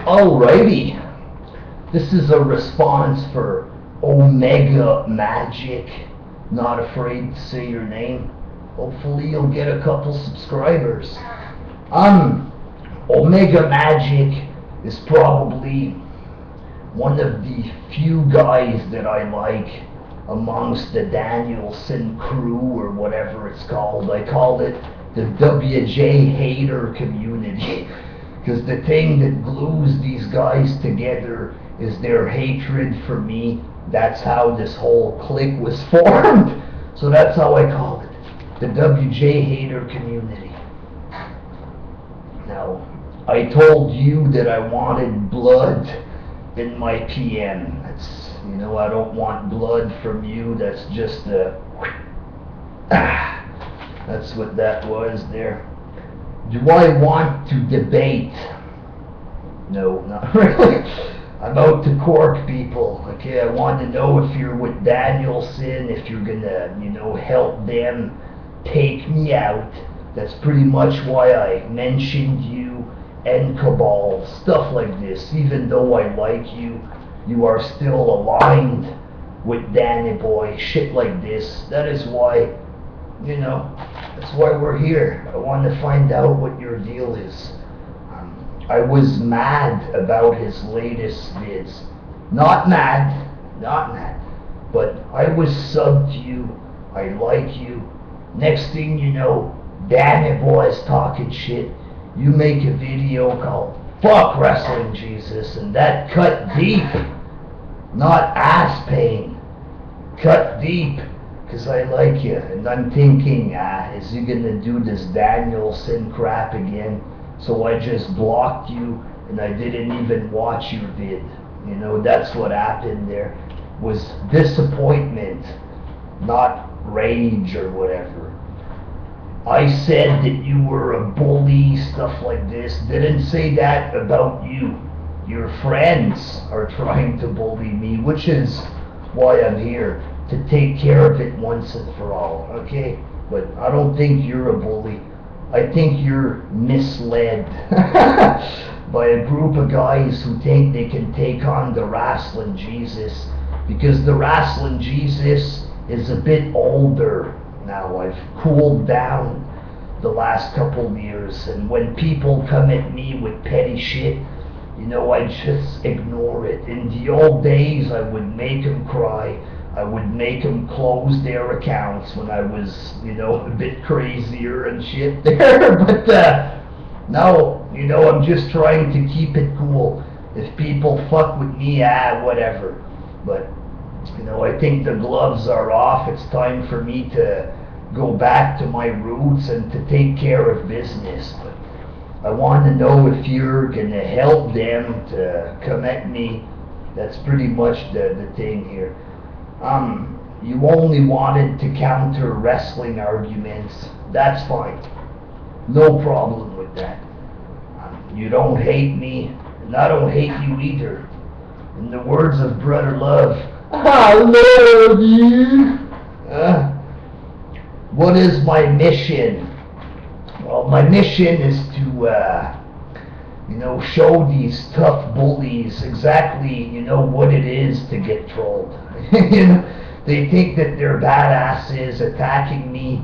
Alrighty, this is a response for Omegamajic. Not afraid to say your name. Hopefully you'll get a couple subscribers. Omegamajic is probably one of the few guys that I like amongst the Danielson crew or whatever it's called. I call it the WJ hater community. Because the thing that glues these guys together is their hatred for me. That's how this whole clique was formed. So that's how I call it, the WJ hater community. Now, I told you that I wanted blood in my PM. That's, I don't want blood from you. That's just that's what that was there. Do I want to debate? No, not really. I'm out to cork people. Okay, I want to know if you're with Danielson, if you're gonna, help them take me out. That's pretty much why I mentioned you and Cabal, stuff like this. Even though I like you, you are still aligned with Danny Boy, shit like this. That is why, that's why we're here. I want to find out what your deal is. I was mad about his latest vids. Not mad, but I was subbed to you. I like you. Next thing you know, Danny Boy's talking shit. You make a video called Fuck Wrestling Jesus, and that cut deep. Not ass pain. Cut deep. Because I like you, and I'm thinking, is he gonna do this Danielson crap again? So I just blocked you, and I didn't even watch your vid. That's what happened there, was disappointment, not rage or whatever. I said that you were a bully, stuff like this. Didn't say that about you. Your friends are trying to bully me, which is why I'm here. To take care of it once and for all, okay? But I don't think you're a bully. I think you're misled by a group of guys who think they can take on the Wrestling Jesus, because the Wrestling Jesus is a bit older now. I've cooled down the last couple of years, and when people come at me with petty shit, I just ignore it. In the old days, I would make them cry. I would make them close their accounts when I was, a bit crazier and shit there. But now, I'm just trying to keep it cool. If people fuck with me, whatever. But, I think the gloves are off. It's time for me to go back to my roots and to take care of business. But I want to know if you're going to help them to come at me. That's pretty much the thing here. You only wanted to counter wrestling arguments. That's fine. No problem with that. You don't hate me, and I don't hate you either. In the words of Brother Love, I love you. What is my mission? Well, my mission is to, show these tough bullies exactly, what it is to get trolled. They think that they're badasses attacking me,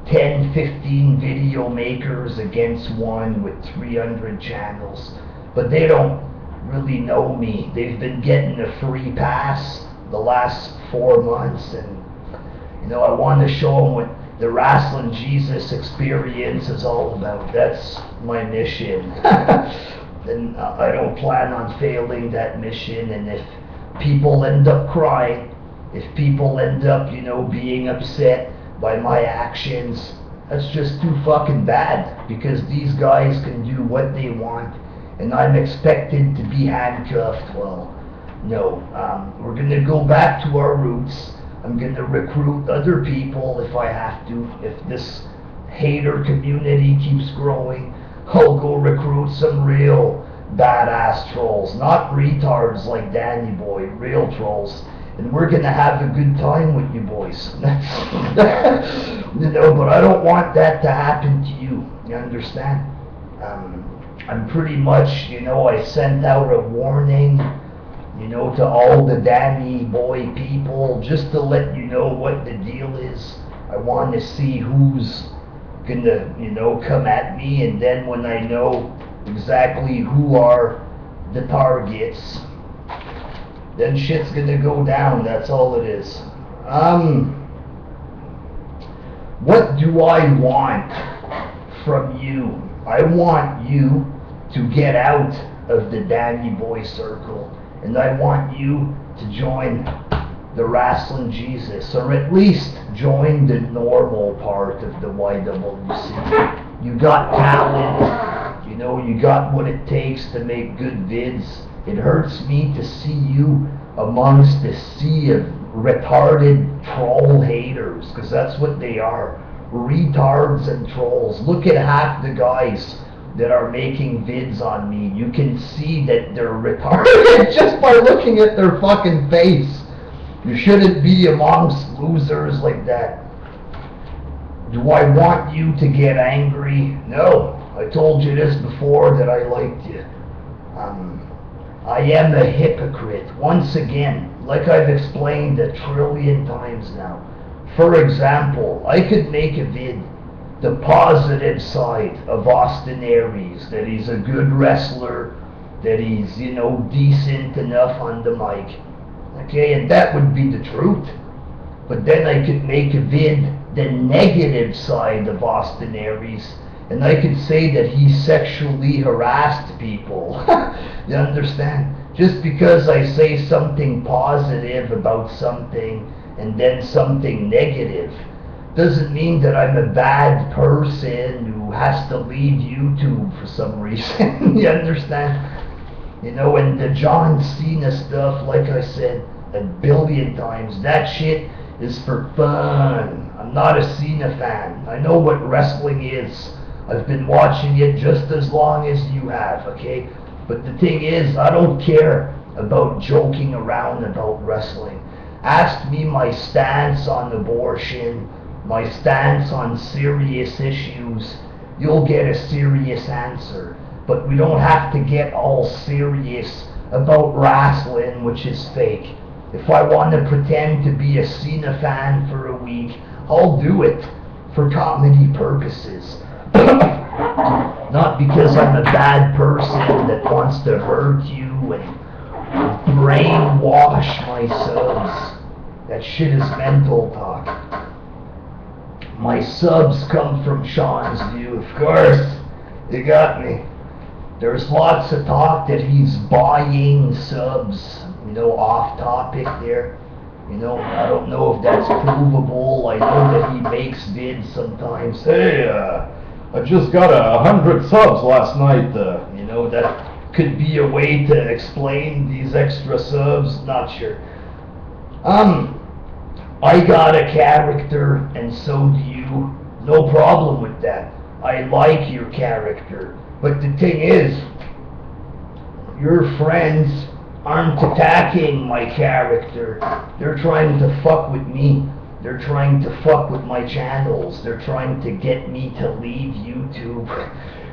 10, 15 video makers against one with 300 channels, but they don't really know me. They've been getting a free pass the last 4 months, and I want to show them what the Wrestling Jesus experience is all about. That's my mission. And I don't plan on failing that mission, and if people end up crying, if people end up, being upset by my actions, that's just too fucking bad, because these guys can do what they want, and I'm expected to be handcuffed. Well, no. We're going to go back to our roots. I'm going to recruit other people if I have to. If this hater community keeps growing, I'll go recruit some real badass trolls. Not retards like Danny Boy, real trolls. And we're going to have a good time with you boys. But I don't want that to happen to you. You understand? I'm pretty much, I sent out a warning, to all the Danny boy people, just to let you know what the deal is. I want to see who's gonna, come at me, and then when I know exactly who are the targets, then shit's gonna go down. That's all it is. What do I want from you? I want you to get out of the Danny boy circle, and I want you to join the Wrestling Jesus, or at least join the normal part of the YWC. You got talent, you got what it takes to make good vids. It hurts me to see you amongst the sea of retarded troll haters, because that's what they are. Retards and trolls. Look at half the guys that are making vids on me. You can see that they're retarded just by looking at their fucking face. You shouldn't be amongst losers like that. Do I want you to get angry? No. I told you this before, that I liked you. I am a hypocrite. Once again, like I've explained 1,000,000,000 times now. For example, I could make a vid, the positive side of Austin Aries, that he's a good wrestler, that he's, decent enough on the mic. Okay, and that would be the truth. But then I could make a vid, the negative side of Austin Aries, and I could say that he sexually harassed people. You understand? Just because I say something positive about something and then something negative doesn't mean that I'm a bad person who has to leave YouTube for some reason. You understand? And the John Cena stuff, like I said 1,000,000,000 times, that shit is for fun. I'm not a Cena fan. I know what wrestling is. I've been watching it just as long as you have, okay? But the thing is, I don't care about joking around about wrestling. Ask me my stance on abortion, my stance on serious issues. You'll get a serious answer. But we don't have to get all serious about wrestling, which is fake. If I want to pretend to be a Cena fan for a week, I'll do it for comedy purposes. Not because I'm a bad person that wants to hurt you and brainwash my subs. That shit is mental talk. My subs come from Sean's view, of course. You got me. There's lots of talk that he's buying subs, off topic there. I don't know if that's provable. I know that he makes vids sometimes. Hey, I just got 100 subs last night. That could be a way to explain these extra subs. Not sure. I got a character, and so do you. No problem with that. I like your character. But the thing is, your friends aren't attacking my character. They're trying to fuck with me. They're trying to fuck with my channels. They're trying to get me to leave YouTube,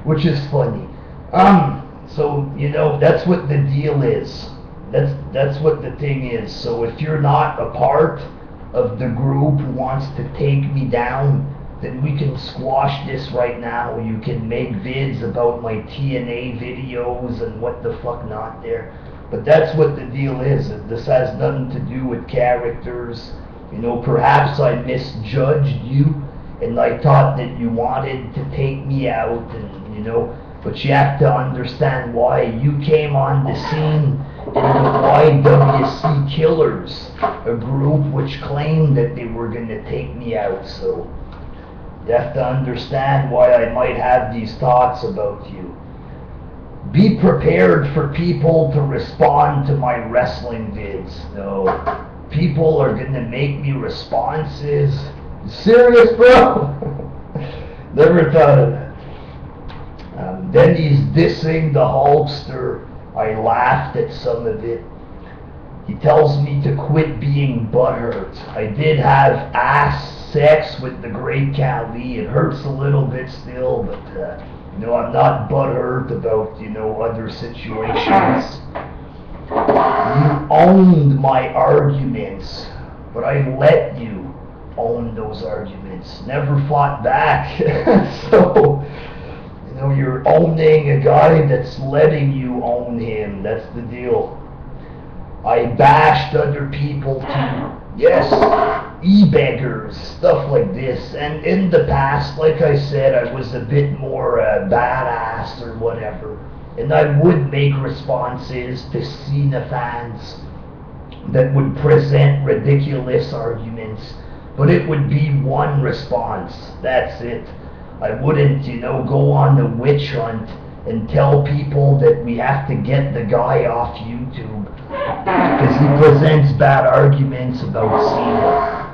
which is funny. So, that's what the deal is. That's what the thing is. So if you're not a part of the group who wants to take me down, then we can squash this right now. You can make vids about my TNA videos and what the fuck not there. But that's what the deal is. This has nothing to do with characters. Perhaps I misjudged you and I thought that you wanted to take me out, and but you have to understand why. You came on the scene in the YWC Killers, a group which claimed that they were going to take me out. So you have to understand why I might have these thoughts about you. Be prepared for people to respond to my wrestling vids. No, people are going to make me responses. Serious, bro? Never thought of that. Then he's dissing the Hulkster. I laughed at some of it. He tells me to quit being butthurt. I did have ass sex with the great Khali. It hurts a little bit still, but I'm not butthurt about, other situations. You owned my arguments, but I let you own those arguments. Never fought back. So, you're owning a guy that's letting you own him. That's the deal. I bashed other people too. Yes, e-beggars, stuff like this. And in the past, like I said, I was a bit more badass or whatever. And I would make responses to Cena fans that would present ridiculous arguments. But it would be one response. That's it. I wouldn't, go on the witch hunt and tell people that we have to get the guy off YouTube because he presents bad arguments about Cena.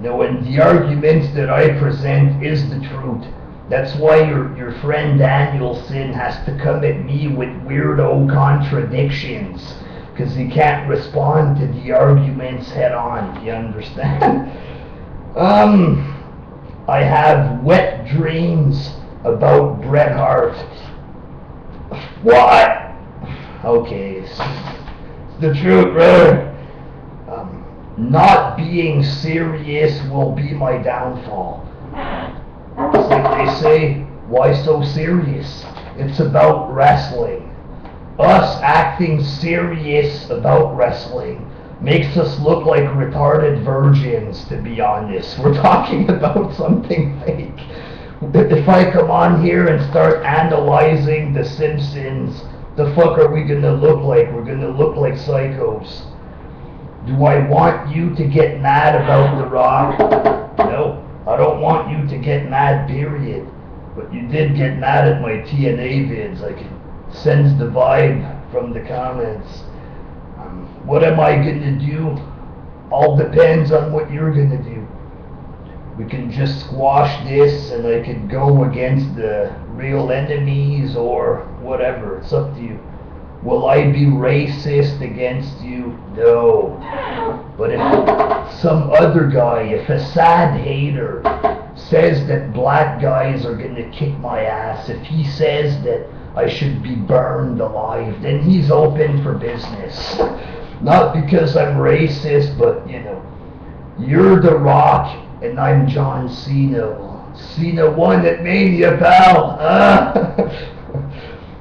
And the arguments that I present is the truth. That's why your friend Danielson has to come at me with weirdo contradictions because he can't respond to the arguments head on. You understand? I have wet dreams about Bret Hart. What? Okay, it's the truth, brother. Not being serious will be my downfall. It's like they say, why so serious? It's about wrestling. Us acting serious about wrestling makes us look like retarded virgins, to be honest. We're talking about something fake. If I come on here and start analyzing The Simpsons, the fuck are we gonna look like? We're gonna look like psychos. Do I want you to get mad about The Rock? No, I don't want you to get mad, period. But you did get mad at my TNA vids. I can sense the vibe from the comments. What am I gonna do? All depends on what you're gonna do. We can just squash this and I could go against the real enemies or whatever. It's up to you. Will I be racist against you? No. But if some other guy, if a sad hater says that black guys are gonna kick my ass, if he says that I should be burned alive, then he's open for business. Not because I'm racist, but you're The Rock and I'm John Cena. Cena won at Mania, pal.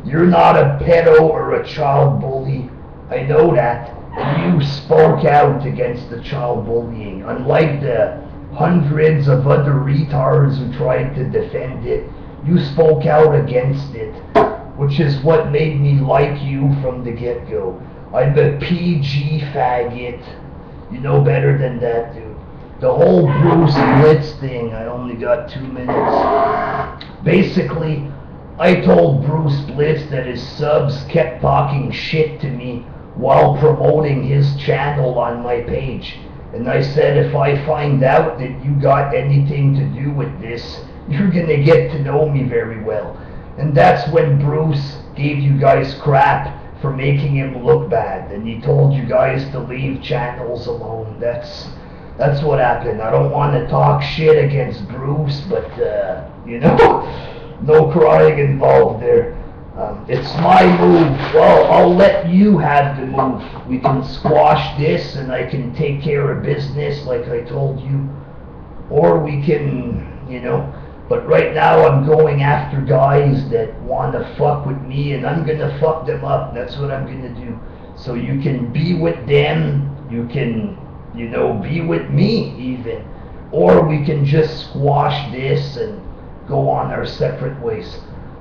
You're not a pedo or a child bully. I know that. You spoke out against the child bullying, unlike the hundreds of other retards who tried to defend it. You spoke out against it, which is what made me like you from the get-go. I'm a PG faggot. You know better than that, dude. The whole Bruce Blitz thing, I only got 2 minutes. Basically, I told Bruce Blitz that his subs kept talking shit to me while promoting his channel on my page. And I said, if I find out that you got anything to do with this, you're gonna get to know me very well. And that's when Bruce gave you guys crap for making him look bad, and he told you guys to leave channels alone. That's what happened. I don't want to talk shit against Bruce, but no crying involved there. It's my move. Well, I'll let you have the move. We can squash this, and I can take care of business like I told you, or we can, But right now I'm going after guys that want to fuck with me, and I'm going to fuck them up. That's what I'm going to do. So you can be with them, you can, be with me even. Or we can just squash this and go on our separate ways.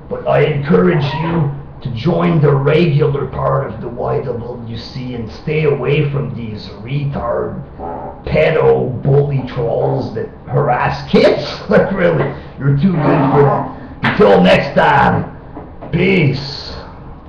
But I encourage you to join the regular part of the YWC and stay away from these retard, pedo, bully trolls that harass kids. Like really, you're too good for that. Until next time, peace.